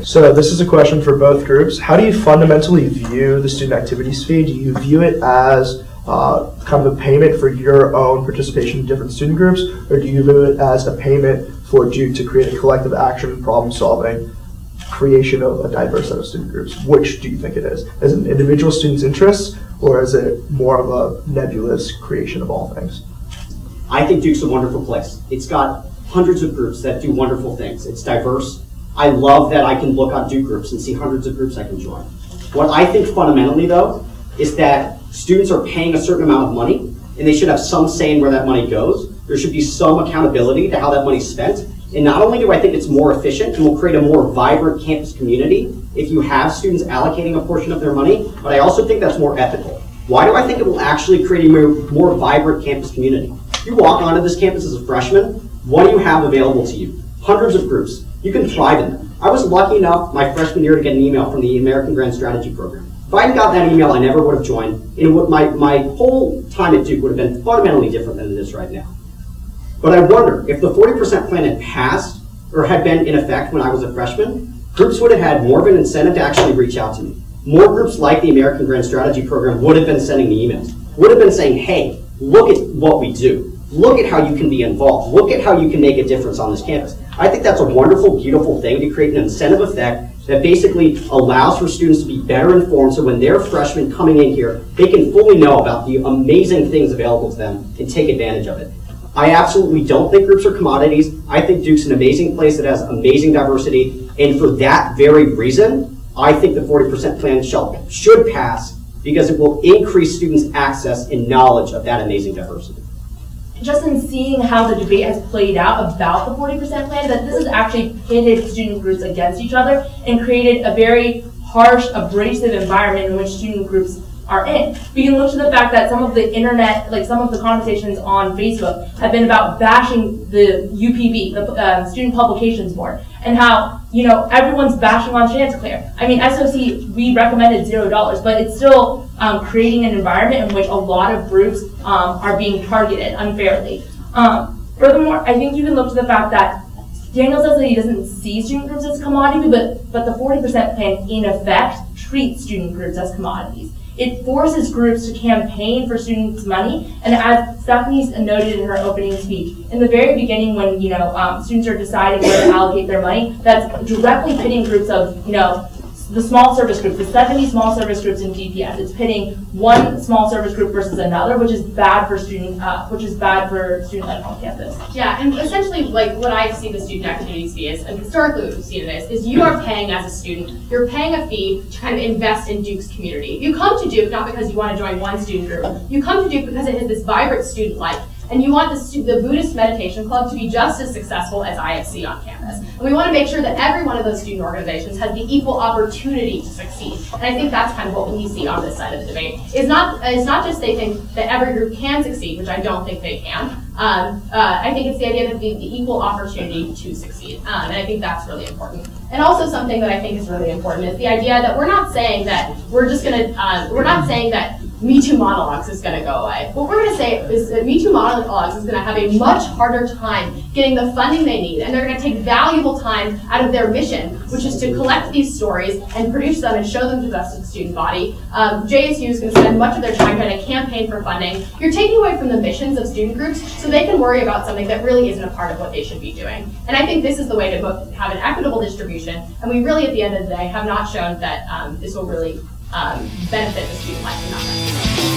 So this is a question for both groups. How do you fundamentally view the student activities fee? Do you view it as kind of a payment for your own participation in different student groups, or do you view it as a payment for Duke to create a collective action, problem solving, creation of a diverse set of student groups? Which do you think it is? As an individual student's interests, or is it more of a nebulous creation of all things? I think Duke's a wonderful place. It's got hundreds of groups that do wonderful things. It's diverse. I love that I can look on Duke groups and see hundreds of groups I can join. What I think fundamentally, though, is that students are paying a certain amount of money, and they should have some say in where that money goes. There should be some accountability to how that money's spent. And not only do I think it's more efficient and will create a more vibrant campus community if you have students allocating a portion of their money, but I also think that's more ethical. Why do I think it will actually create a more vibrant campus community? You walk onto this campus as a freshman, what do you have available to you? Hundreds of groups. You can thrive in them. I was lucky enough my freshman year to get an email from the American Grand Strategy Program. If I hadn't got that email, I never would have joined, and my whole time at Duke would have been fundamentally different than it is right now. But I wonder, if the 40% plan had passed, or had been in effect when I was a freshman, groups would have had more of an incentive to actually reach out to me. More groups like the American Grand Strategy Program would have been sending me emails, would have been saying, hey, look at what we do. Look at how you can be involved. Look at how you can make a difference on this campus. I think that's a wonderful, beautiful thing to create an incentive effect that basically allows for students to be better informed, so when they're freshmen coming in here, they can fully know about the amazing things available to them and take advantage of it. I absolutely don't think groups are commodities. I think Duke's an amazing place that has amazing diversity, and for that very reason, I think the 40% plan should pass, because it will increase students' access and knowledge of that amazing diversity. Just in seeing how the debate has played out about the 40% plan, that this has actually pitted student groups against each other and created a very harsh, abrasive environment in which student groups are in. We can look to the fact that some of the internet, like some of the conversations on Facebook, have been about bashing the UPB, the Student Publications Board, and how, you know, everyone's bashing on Chanticleer. I mean, SOC, we recommended $0, but it's still creating an environment in which a lot of groups are being targeted unfairly. Furthermore, I think you can look to the fact that Daniel says that he doesn't see student groups as commodity, but the 40% plan, in effect, treats student groups as commodities. It forces groups to campaign for students' money, and as Stephanie noted in her opening speech, in the very beginning when, you know, students are deciding where to allocate their money, that's directly pitting groups of, you know, the small service groups, the 70 small service groups in DPS. It's pitting one small service group versus another, which is bad for student life on campus. Yeah, and essentially, like what I see the student activities fee is, and historically what we've seen it is you are paying as a student, you're paying a fee to kind of invest in Duke's community. You come to Duke not because you want to join one student group. You come to Duke because it has this vibrant student life. And you want the Buddhist Meditation Club to be just as successful as IFC on campus. And we want to make sure that every one of those student organizations has the equal opportunity to succeed. And I think that's kind of what we see on this side of the debate. It's not just they think that every group can succeed, which I don't think they can. I think it's the idea that the equal opportunity to succeed. And I think that's really important. And also something that I think is really important is the idea that we're not saying that we're just going to, we're not saying that Me Too monologues is going to go away. What we're going to say is that Me Too monologues is going to have a much harder time getting the funding they need, and they're going to take valuable time out of their mission, which is to collect these stories and produce them and show them to the rest of the student body. JSU is going to spend much of their time trying to campaign for funding. You're taking away from the missions of student groups so they can worry about something that really isn't a part of what they should be doing. And I think this is the way to both have an equitable distribution, and we really, at the end of the day, have not shown that this will really benefit the student life enough.